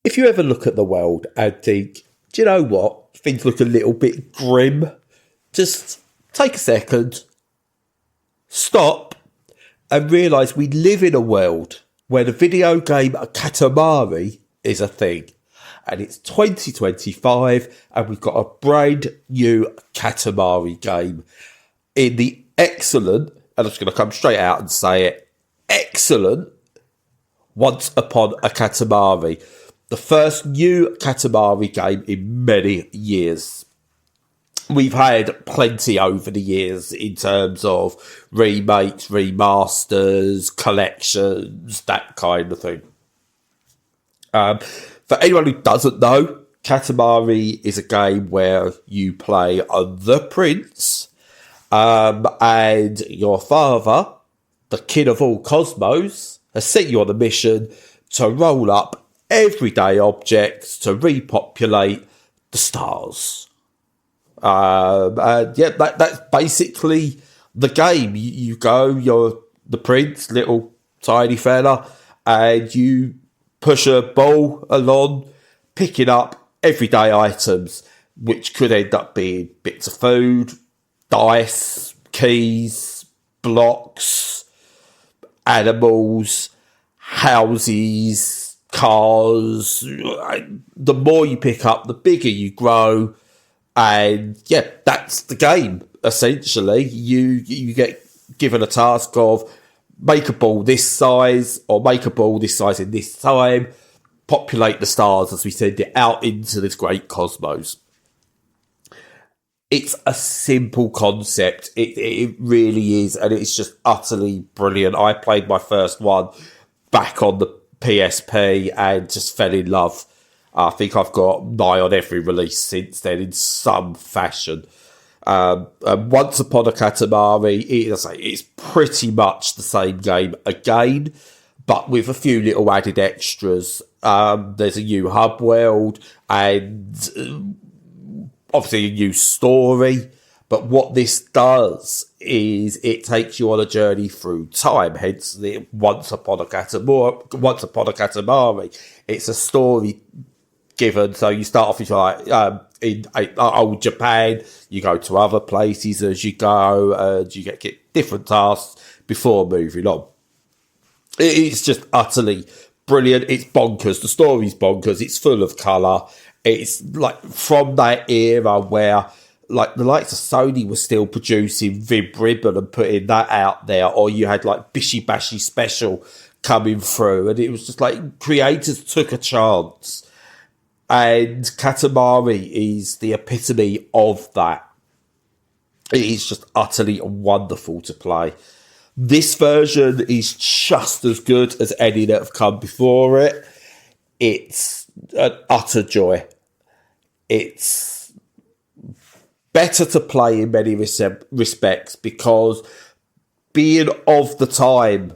If you ever look at the world and think, do you know what? Things look a little bit grim. Just take a second, stop, and realise we live in a world where the video game Katamari is a thing. And it's 2025, and we've got a brand new Katamari game in the excellent, and I'm just going to come straight out and say it, excellent Once Upon a Katamari. The first new Katamari game in many years. We've had plenty over the years in terms of remakes, remasters, collections, that kind of thing. For anyone who doesn't know, Katamari is a game where you play the prince, and your father, the king of all cosmos, has set you on a mission to roll up everyday objects to repopulate the stars. And yeah, that's basically the game. You go, you're the prince, little tiny fella, and you push a ball along, picking up everyday items, which could end up being bits of food, dice, keys, blocks, animals, houses, cars. The more you pick up, the bigger you grow. And yeah, that's the game, essentially. You get given a task of make a ball this size, or make a ball this size in this time, populate the stars as we send it out into this great cosmos. It's a simple concept. It really is, and it's just utterly brilliant. I played my first one back on the PSP and just fell in love. I think I've got nigh on every release since then in some fashion. Once Upon a Katamari, it's pretty much the same game again, but with a few little added extras. There's a new hub world and obviously a new story. But what this does is it takes you on a journey through time, hence the Once Upon a Katamari. It's a story given, so you start off with in old Japan, you go to other places as you go, and you get different tasks before moving on. It's just utterly brilliant. It's bonkers. The story's bonkers. It's full of colour. It's like from that era where like the likes of Sony was still producing Vib Ribbon and putting that out there, or you had like Bishi Bashi Special coming through, and it was just like creators took a chance. And Katamari is the epitome of that. It is just utterly wonderful to play. This version is just as good as any that have come before it. It's an utter joy. It's better to play in many respects because being of the time,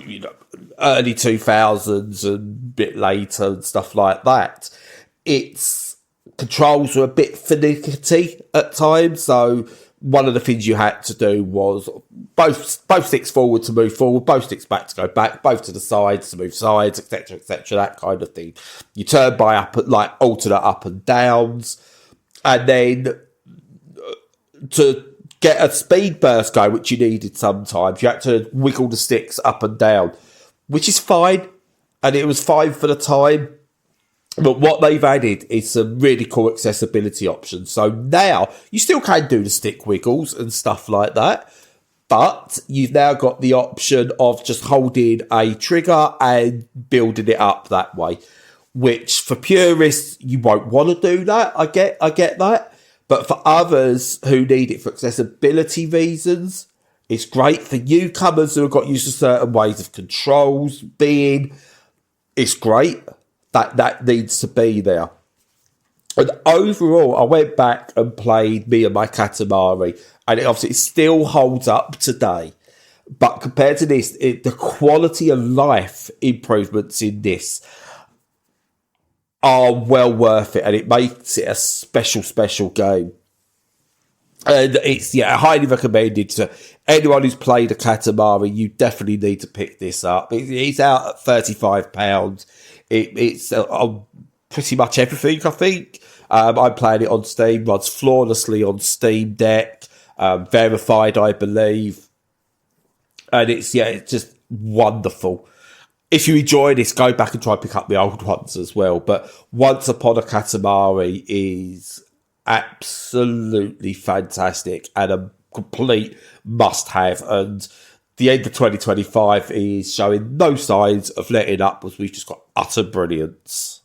you know, early 2000s and a bit later and stuff like that, its controls were a bit finicky at times. So one of the things you had to do was both sticks forward to move forward, both sticks back to go back, both to the sides to move sides, etc., that kind of thing. You turn by alternate up and downs, and then to get a speed burst going, which you needed sometimes, you had to wiggle the sticks up and down, which is fine, and it was fine for the time. But what they've added is some really cool accessibility options. So now you still can do the stick wiggles and stuff like that, but you've now got the option of just holding a trigger and building it up that way, which for purists, you won't want to do that. I get that. But for others who need it for accessibility reasons, it's great. For newcomers who have got used to certain ways of controls being, it's great. That needs to be there. And overall, I went back and played me and my Katamari, and it still holds up today. But compared to this, the quality of life improvements in this are well worth it, and it makes it a special game. And it's highly recommended to anyone who's played a Katamari. You definitely need to pick this up. It's out at £35. It's on pretty much everything, I think. I'm playing it on Steam, runs flawlessly on Steam Deck, verified, I believe. And it's just wonderful. If you enjoy this, go back and try and pick up the old ones as well. But Once Upon a Katamari is absolutely fantastic and a complete must-have. And the end of 2025 is showing no signs of letting up, as we've just got utter brilliance.